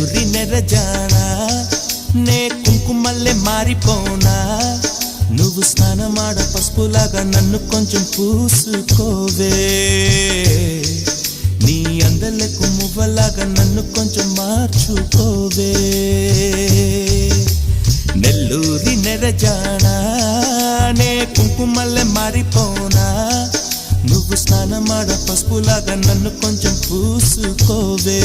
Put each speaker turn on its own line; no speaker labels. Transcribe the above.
నెల్లూరి నెరజానా నే కుంకుమల్లే మారిపోనా నువ్వు స్నానమాడ పసుపులాగా నన్ను కొంచెం పూసుకోవే నీ అందలకు మువ్వలాగా నన్ను కొంచెం మార్చుకోవే నెల్లూరి నెరజానా నే కుంకుమల్లే మారిపోనా నువ్వు స్నానమాడ పసుపులాగా నన్ను కొంచెం పూసుకోవే